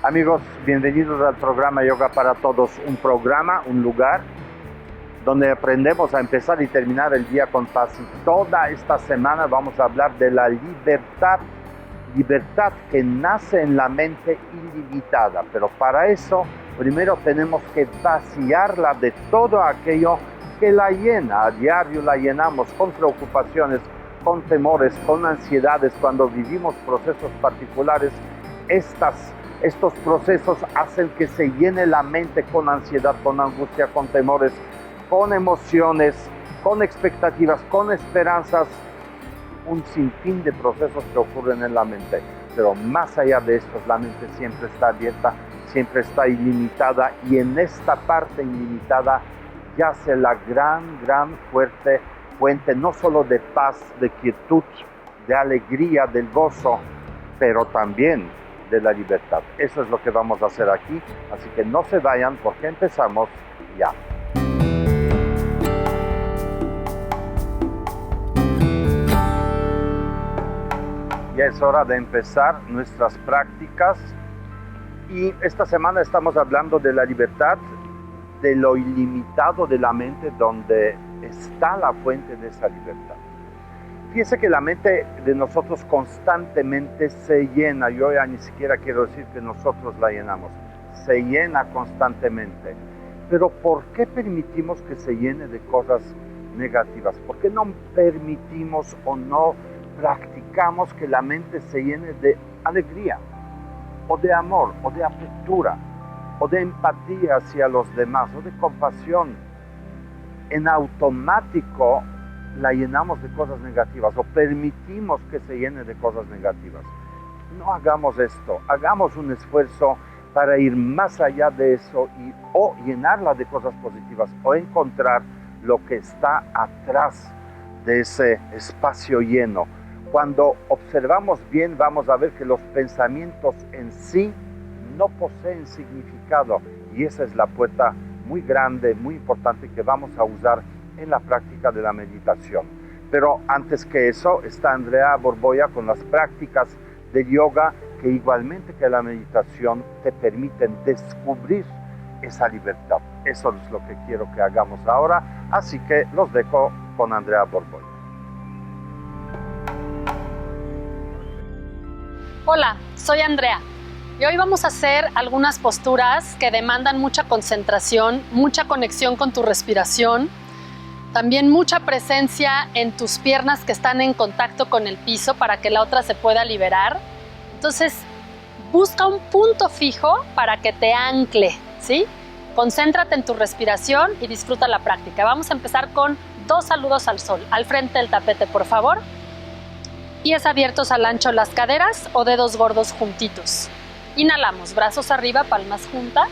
Amigos, bienvenidos al programa Yoga para Todos, un programa, un lugar donde aprendemos a empezar y terminar el día con paz. Y toda esta semana vamos a hablar de la libertad que nace en la mente ilimitada, pero para eso primero tenemos que vaciarla de todo aquello que la llena. A diario la llenamos con preocupaciones, con temores, con ansiedades. Cuando vivimos procesos particulares, estos procesos hacen que se llene la mente con ansiedad, con angustia, con temores, con emociones, con expectativas, con esperanzas, un sinfín de procesos que ocurren en la mente. Pero más allá de esto, la mente siempre está abierta, siempre está ilimitada, y en esta parte ilimitada yace la gran fuente, no solo de paz, de quietud, de alegría, del gozo, pero también de la libertad. Eso es lo que vamos a hacer aquí, así que no se vayan porque empezamos ya. Ya es hora de empezar nuestras prácticas y esta semana estamos hablando de la libertad, de lo ilimitado de la mente, donde está la fuente de esa libertad. Fíjense que la mente de nosotros constantemente se llena. Yo ya ni siquiera quiero decir que nosotros la llenamos. Se llena constantemente. Pero ¿por qué permitimos que se llene de cosas negativas? ¿Por qué no permitimos o no practicamos que la mente se llene de alegría, o de amor, o de apertura, o de empatía hacia los demás, o de compasión? En automático la llenamos de cosas negativas, o permitimos que se llene de cosas negativas. No hagamos esto, hagamos un esfuerzo para ir más allá de eso o llenarla de cosas positivas, o encontrar lo que está atrás de ese espacio lleno. Cuando observamos bien, vamos a ver que los pensamientos en sí no poseen significado, y esa es la puerta muy grande, muy importante, que vamos a usar en la práctica de la meditación. Pero antes que eso está Andrea Borboya con las prácticas de yoga, que igualmente que la meditación te permiten descubrir esa libertad. Eso es lo que quiero que hagamos ahora, así que los dejo con Andrea Borboya. Hola, soy Andrea y hoy vamos a hacer algunas posturas que demandan mucha concentración, mucha conexión con tu respiración, también mucha presencia en tus piernas que están en contacto con el piso para que la otra se pueda liberar. Entonces, busca un punto fijo para que te ancle, ¿sí? Concéntrate en tu respiración y disfruta la práctica. Vamos a empezar con 2 saludos al sol. Al frente del tapete, por favor. Pies abiertos al ancho, las caderas o dedos gordos juntitos. Inhalamos, brazos arriba, palmas juntas.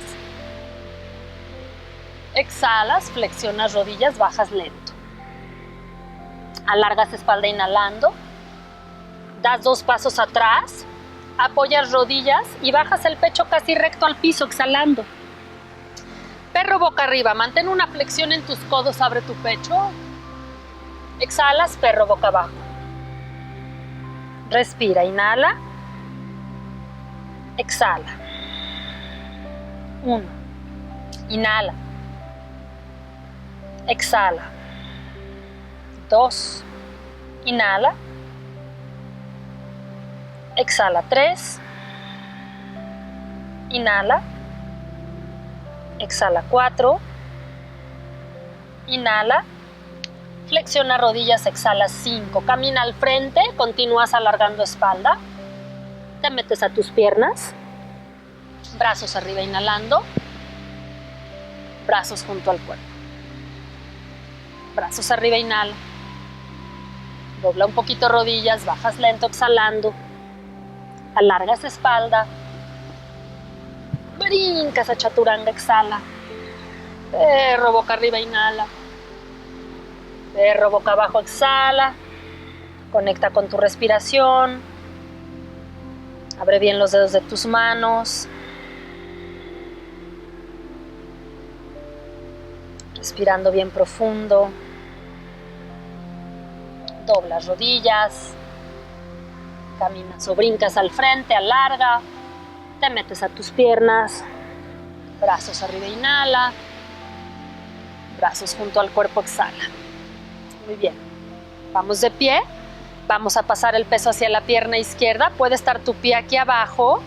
Exhalas, flexionas rodillas, bajas lento. Alargas espalda inhalando. Das 2 pasos atrás. Apoyas rodillas y bajas el pecho casi recto al piso, exhalando. Perro boca arriba, mantén una flexión en tus codos, abre tu pecho. Exhalas, perro boca abajo. Respira, inhala. Exhala. 1. Inhala. Exhala. 2. Inhala. Exhala. 3. Inhala. Exhala. 4. Inhala. Flexiona rodillas, exhala. 5. Camina al frente, continúas alargando espalda. Te metes a tus piernas. Brazos arriba, inhalando. Brazos junto al cuerpo. Brazos arriba, inhala. Dobla un poquito rodillas, bajas lento, exhalando. Alargas espalda. Brincas a chaturanga, exhala. Perro boca arriba, inhala. Perro boca abajo, exhala. Conecta con tu respiración. Abre bien los dedos de tus manos. Respirando bien profundo. Doblas rodillas. Caminas o brincas al frente, alarga. Te metes a tus piernas, brazos arriba, inhala, brazos junto al cuerpo, exhala. Muy bien, vamos de pie, vamos a pasar el peso hacia la pierna izquierda. Puede estar tu pie aquí abajo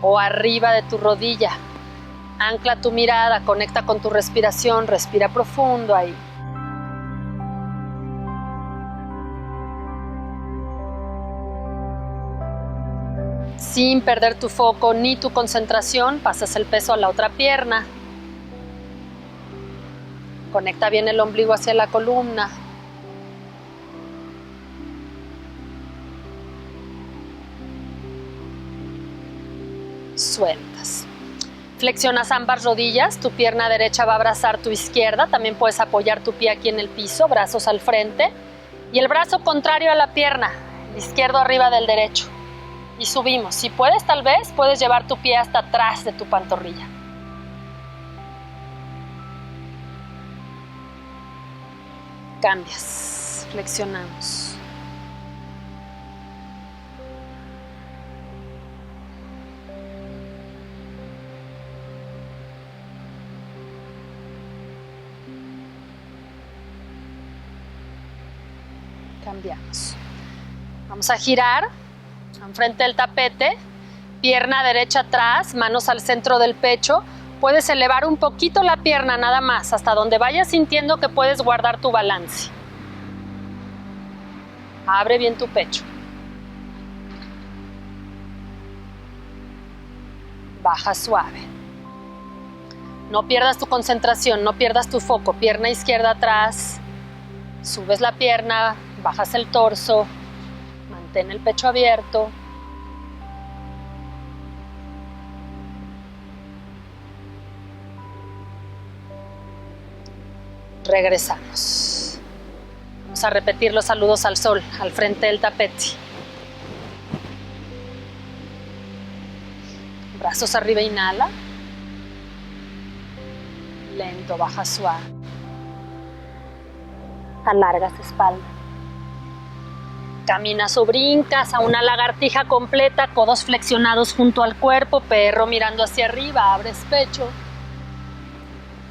o arriba de tu rodilla. Ancla tu mirada, conecta con tu respiración, respira profundo ahí. Sin perder tu foco ni tu concentración, pasas el peso a la otra pierna. Conecta bien el ombligo hacia la columna. Sueltas. Flexionas ambas rodillas, tu pierna derecha va a abrazar tu izquierda, también puedes apoyar tu pie aquí en el piso, brazos al frente y el brazo contrario a la pierna, el izquierdo arriba del derecho. Y subimos. Si puedes, tal vez, puedes llevar tu pie hasta atrás de tu pantorrilla. Cambias, flexionamos. Cambiamos. Vamos a girar enfrente del tapete, pierna derecha atrás, manos al centro del pecho. Puedes elevar un poquito la pierna nada más, hasta donde vayas sintiendo que puedes guardar tu balance. Abre bien tu pecho. Baja suave. No pierdas tu concentración, no pierdas tu foco. Pierna izquierda atrás, subes la pierna, bajas el torso, mantén el pecho abierto. Regresamos. Vamos a repetir los saludos al sol, al frente del tapete. Brazos arriba, inhala. Lento, baja suave. Alargas espalda. Caminas o brincas a una lagartija completa, codos flexionados junto al cuerpo, perro mirando hacia arriba, abres pecho.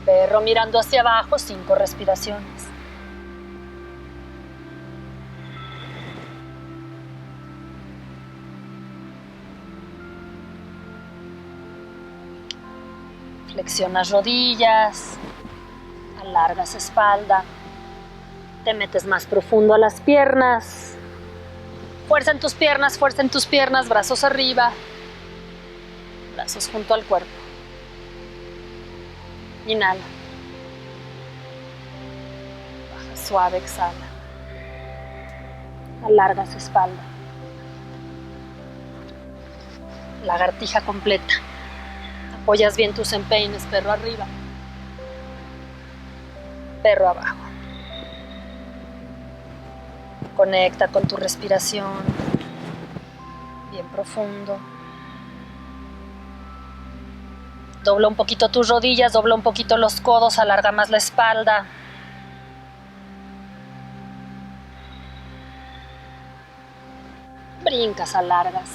Perro mirando hacia abajo, 5 respiraciones. Flexionas rodillas, alargas espalda, te metes más profundo a las piernas. Fuerza en tus piernas, brazos arriba, brazos junto al cuerpo. Inhala. Baja suave, exhala. Alargas espalda. Lagartija completa. Apoyas bien tus empeines, perro arriba. Perro abajo. Conecta con tu respiración. Bien profundo. Dobla un poquito tus rodillas, dobla un poquito los codos, alarga más la espalda. Brincas, alargas.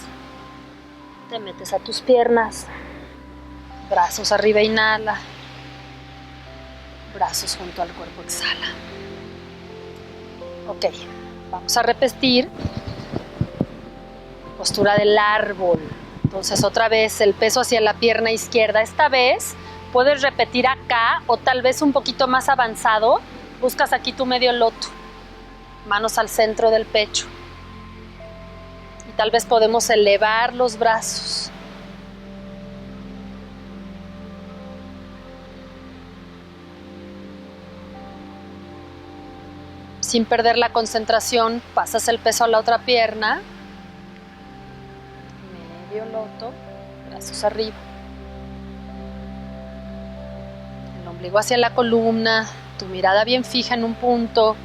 Te metes a tus piernas. Brazos arriba, inhala. Brazos junto al cuerpo, exhala. Ok, vamos a repetir. Postura del árbol. Entonces otra vez el peso hacia la pierna izquierda. Esta vez puedes repetir acá o tal vez un poquito más avanzado. Buscas aquí tu medio loto. Manos al centro del pecho. Y tal vez podemos elevar los brazos. Sin perder la concentración, pasas el peso a la otra pierna. Medio loto, brazos arriba. El ombligo hacia la columna, tu mirada bien fija en un punto,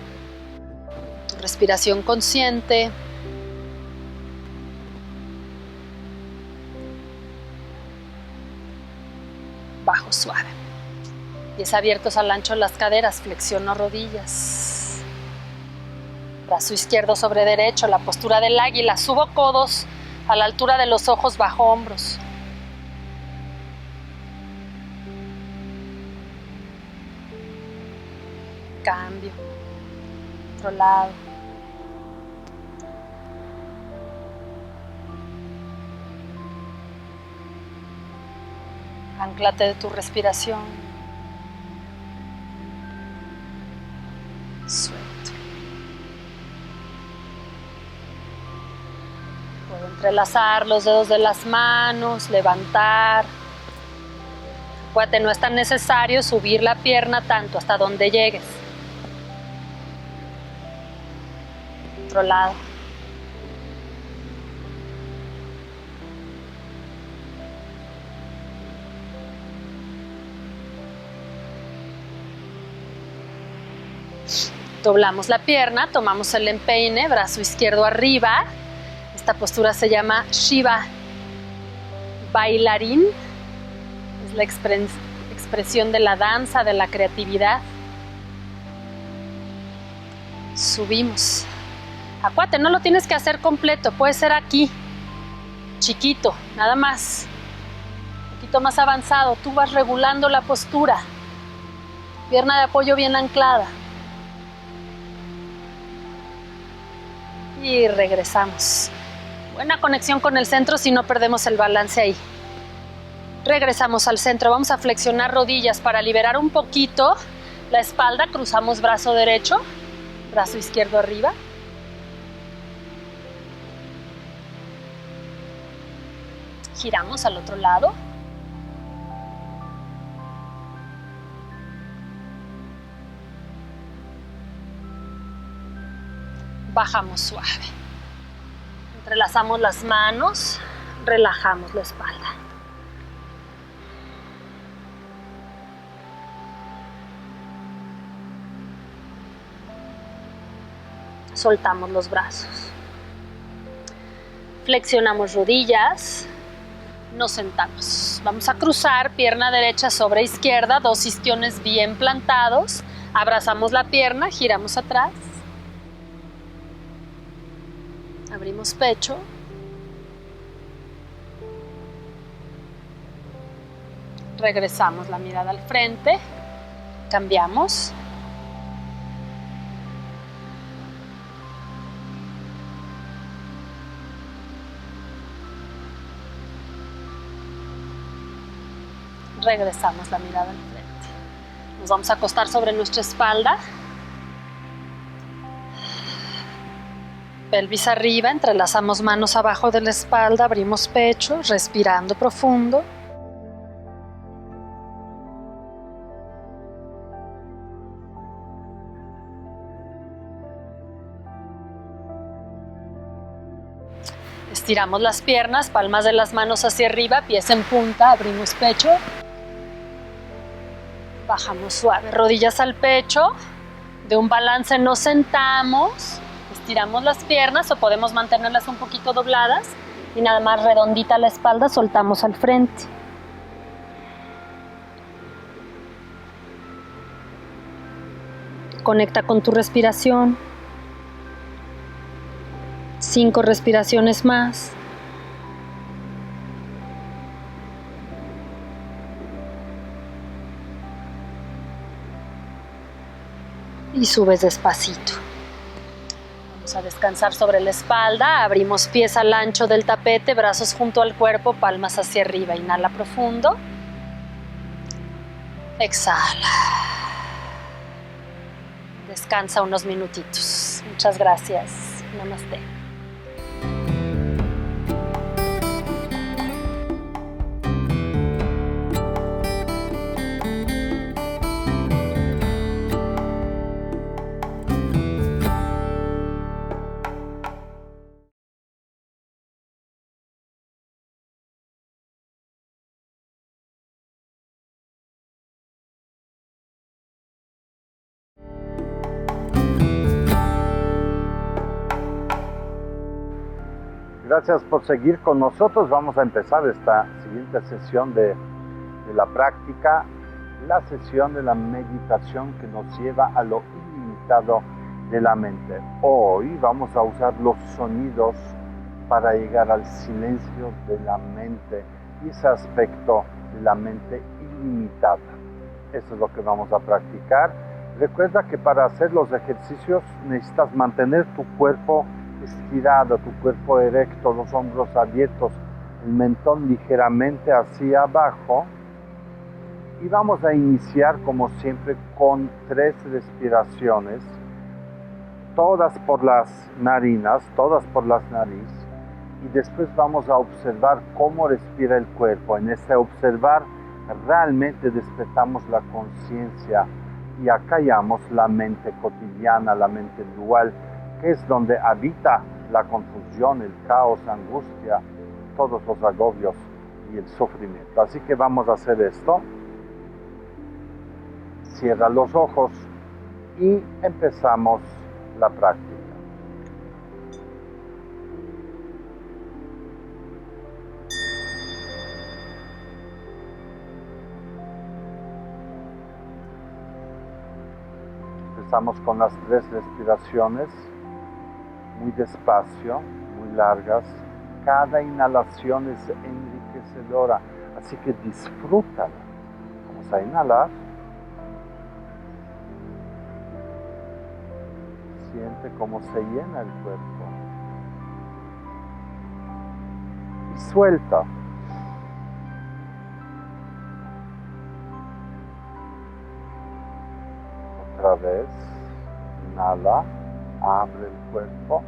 tu respiración consciente. Bajo suave. Pies abiertos al ancho de las caderas, flexiono rodillas. Brazo izquierdo sobre derecho, la postura del águila. Subo codos a la altura de los ojos, bajo hombros. cambio. Otro lado. Anclate de tu respiración. Suelto. Puedo entrelazar los dedos de las manos, levantar. Acuérdate, no es tan necesario subir la pierna tanto hasta donde llegues. Otro lado. Doblamos la pierna, tomamos el empeine, brazo izquierdo arriba. Esta postura se llama Shiva bailarín. Es la expresión de la danza, de la creatividad. Subimos. Acuérdate, no lo tienes que hacer completo, puede ser aquí, chiquito, nada más. Un poquito más avanzado, tú vas regulando la postura. Pierna de apoyo bien anclada. Y regresamos. Buena conexión con el centro si no perdemos el balance ahí. Regresamos al centro. Vamos a flexionar rodillas para liberar un poquito la espalda. Cruzamos brazo derecho, brazo izquierdo arriba. Giramos al otro lado. Bajamos suave. Entrelazamos las manos, relajamos la espalda. Soltamos los brazos. Flexionamos rodillas. Nos sentamos. Vamos a cruzar pierna derecha sobre izquierda, dos isquiones bien plantados. Abrazamos la pierna, giramos atrás. Abrimos pecho. Regresamos la mirada al frente. Cambiamos. Regresamos la mirada al frente. Nos vamos a acostar sobre nuestra espalda. Pelvis arriba, entrelazamos manos abajo de la espalda, abrimos pecho, respirando profundo. Estiramos las piernas, palmas de las manos hacia arriba, pies en punta, abrimos pecho. Bajamos suave, rodillas al pecho. De un balance nos sentamos. Estiramos las piernas o podemos mantenerlas un poquito dobladas y nada más redondita la espalda, soltamos al frente. Conecta con tu respiración. 5 respiraciones más. Y subes despacito. Vamos a descansar sobre la espalda, abrimos pies al ancho del tapete, brazos junto al cuerpo, palmas hacia arriba. Inhala profundo. Exhala. Descansa unos minutitos. Muchas gracias. Namaste. Gracias por seguir con nosotros. Vamos a empezar esta siguiente sesión de la práctica, la sesión de la meditación que nos lleva a lo ilimitado de la mente. Hoy vamos a usar los sonidos para llegar al silencio de la mente y ese aspecto de la mente ilimitada. Eso es lo que vamos a practicar. Recuerda que para hacer los ejercicios necesitas mantener tu cuerpo estirado, tu cuerpo erecto, los hombros abiertos, el mentón ligeramente hacia abajo. Y vamos a iniciar como siempre con 3 respiraciones, todas por las narinas, todas por las narices. Y después vamos a observar cómo respira el cuerpo. En ese observar realmente despertamos la conciencia y acallamos la mente cotidiana, la mente dual, que es donde habita la confusión, el caos, la angustia, todos los agobios y el sufrimiento. Así que vamos a hacer esto. Cierra los ojos y empezamos la práctica. Empezamos con las 3 respiraciones, muy despacio, muy largas. Cada inhalación es enriquecedora, así que disfrútala. Vamos a inhalar. Siente cómo se llena el cuerpo. Y suelta. Otra vez, inhala, abre el cuerpo.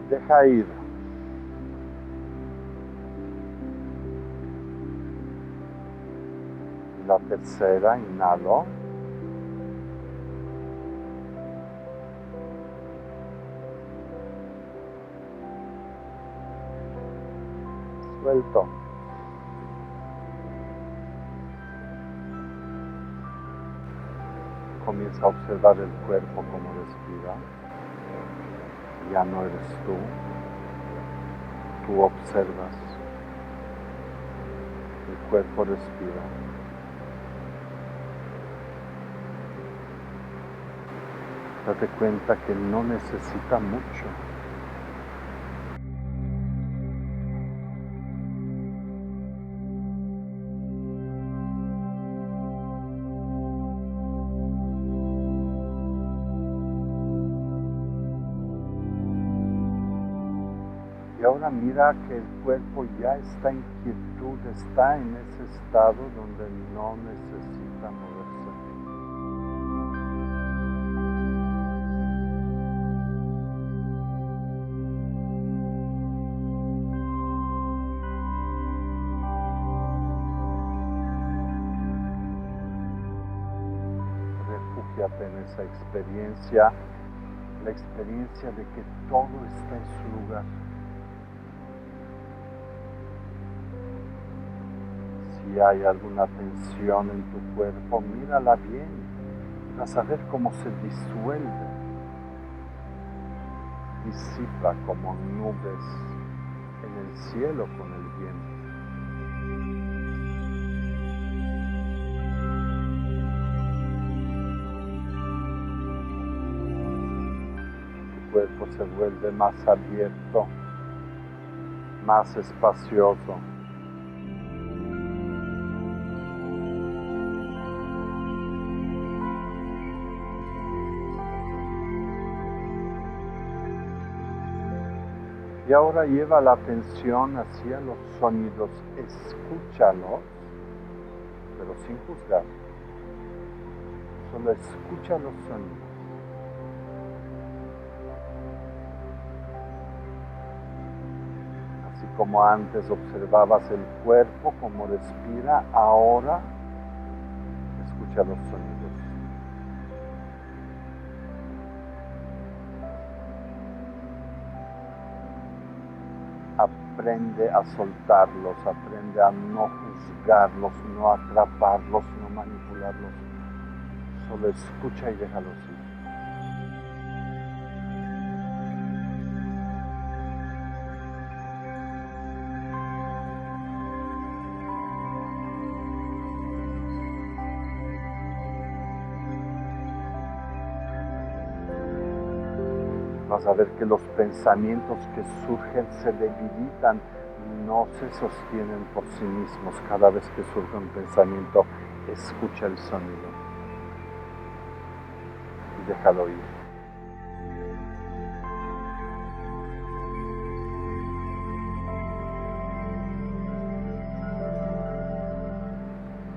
Deja ir. La tercera, inhalo. Suelto. Comienza a observar el cuerpo como respira. Ya no eres tú. Tú observas. El cuerpo respira. Date cuenta que no necesita mucho. Y ahora mira que el cuerpo ya está en quietud, está en ese estado donde no necesita moverse. En esa experiencia, la experiencia de que todo está en su lugar. Si hay alguna tensión en tu cuerpo, mírala bien, vas a ver cómo se disuelve, disipa como nubes en el cielo con el viento. El cuerpo se vuelve más abierto, más espacioso. Y ahora lleva la atención hacia los sonidos, escúchalos, pero sin juzgar. Solo escucha los sonidos. Como antes observabas el cuerpo, cómo respira, ahora escucha los sonidos. Aprende a soltarlos, aprende a no juzgarlos, no atraparlos, no manipularlos. Solo escucha y déjalos ir. Vas a ver que los pensamientos que surgen se debilitan, no se sostienen por sí mismos. Cada vez que surge un pensamiento, escucha el sonido y déjalo ir.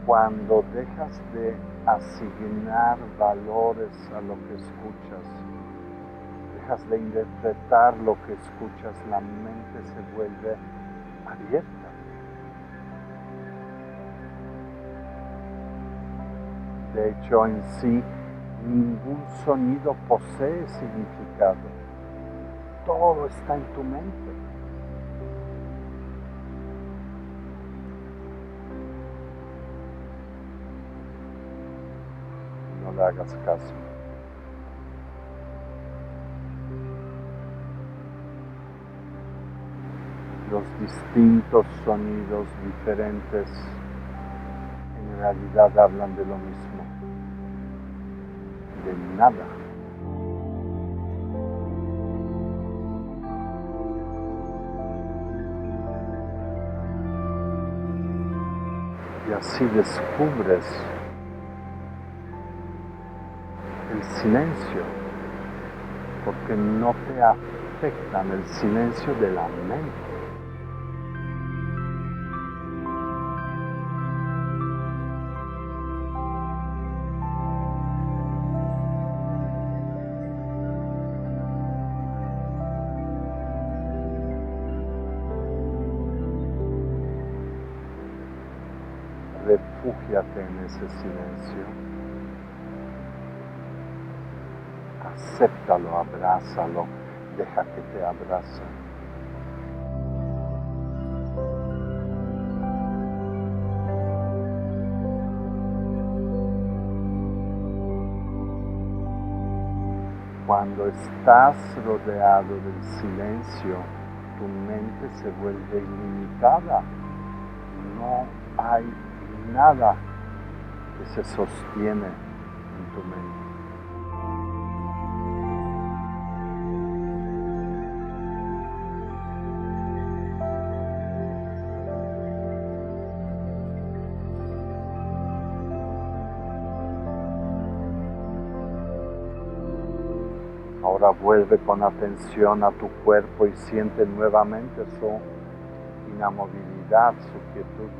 Cuando dejas de asignar valores a lo que escuchas, dejas de interpretar lo que escuchas, la mente se vuelve abierta. De hecho, en sí, ningún sonido posee significado. Todo está en tu mente. No le hagas caso. Los distintos sonidos diferentes en realidad hablan de lo mismo, de nada. Y así descubres el silencio, porque no te afectan el silencio de la mente. Refúgiate en ese silencio. Acéptalo, abrázalo, deja que te abrace. Cuando estás rodeado del silencio, tu mente se vuelve ilimitada. No hay nada que se sostiene en tu mente. Ahora vuelve con atención a tu cuerpo y siente nuevamente su inamovilidad, su quietud.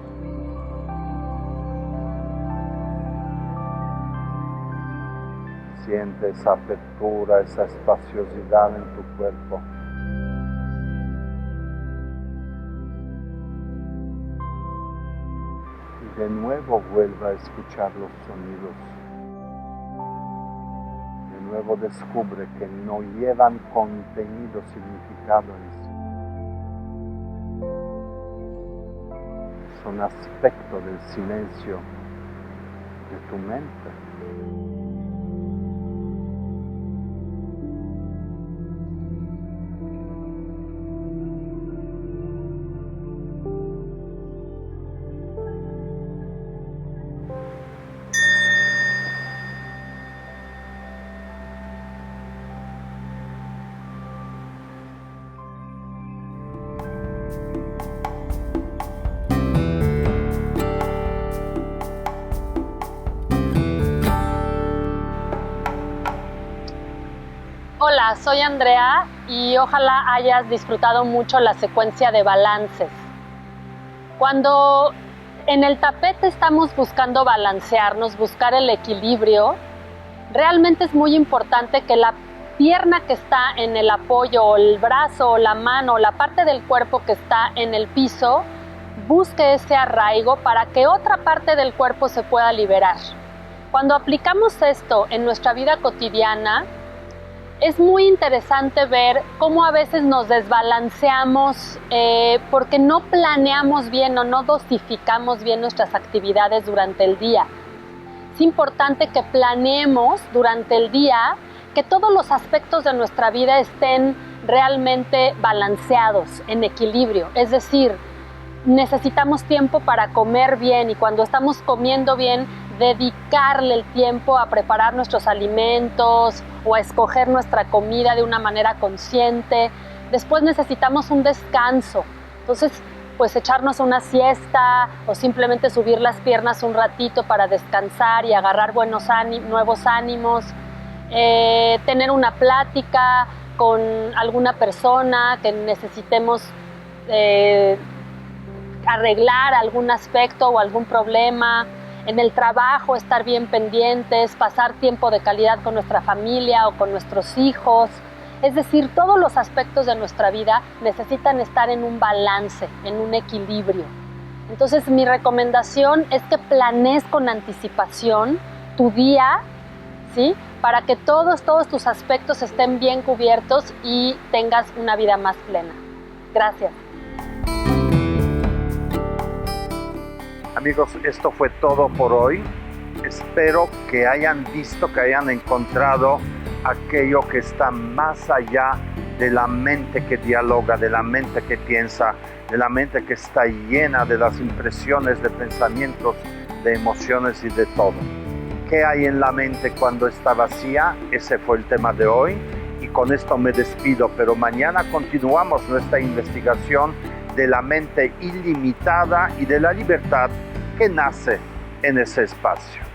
Siente esa apertura, esa espaciosidad en tu cuerpo. Y de nuevo vuelve a escuchar los sonidos. De nuevo descubre que no llevan contenido, significado en sí. Son aspectos del silencio de tu mente. Hola, soy Andrea y ojalá hayas disfrutado mucho la secuencia de balances. Cuando en el tapete estamos buscando balancearnos, buscar el equilibrio, realmente es muy importante que la pierna que está en el apoyo, o el brazo, o la mano, o la parte del cuerpo que está en el piso, busque ese arraigo para que otra parte del cuerpo se pueda liberar. Cuando aplicamos esto en nuestra vida cotidiana, es muy interesante ver cómo a veces nos desbalanceamos porque no planeamos bien o no dosificamos bien nuestras actividades durante el día. Es importante que planeemos durante el día que todos los aspectos de nuestra vida estén realmente balanceados, en equilibrio. Es decir, necesitamos tiempo para comer bien y cuando estamos comiendo bien, dedicarle el tiempo a preparar nuestros alimentos o a escoger nuestra comida de una manera consciente. Después necesitamos un descanso. Entonces, pues echarnos una siesta o simplemente subir las piernas un ratito para descansar y agarrar nuevos ánimos, tener una plática con alguna persona que necesitemos arreglar algún aspecto o algún problema. En el trabajo, estar bien pendientes, pasar tiempo de calidad con nuestra familia o con nuestros hijos. Es decir, todos los aspectos de nuestra vida necesitan estar en un balance, en un equilibrio. Entonces, mi recomendación es que planees con anticipación tu día, ¿sí? Para que todos tus aspectos estén bien cubiertos y tengas una vida más plena. Gracias. Amigos, esto fue todo por hoy. Espero que hayan visto, que hayan encontrado aquello que está más allá de la mente que dialoga, de la mente que piensa, de la mente que está llena de las impresiones, de pensamientos, de emociones y de todo. ¿Qué hay en la mente cuando está vacía? Ese fue el tema de hoy y con esto me despido, pero mañana continuamos nuestra investigación de la mente ilimitada y de la libertad que nace en ese espacio.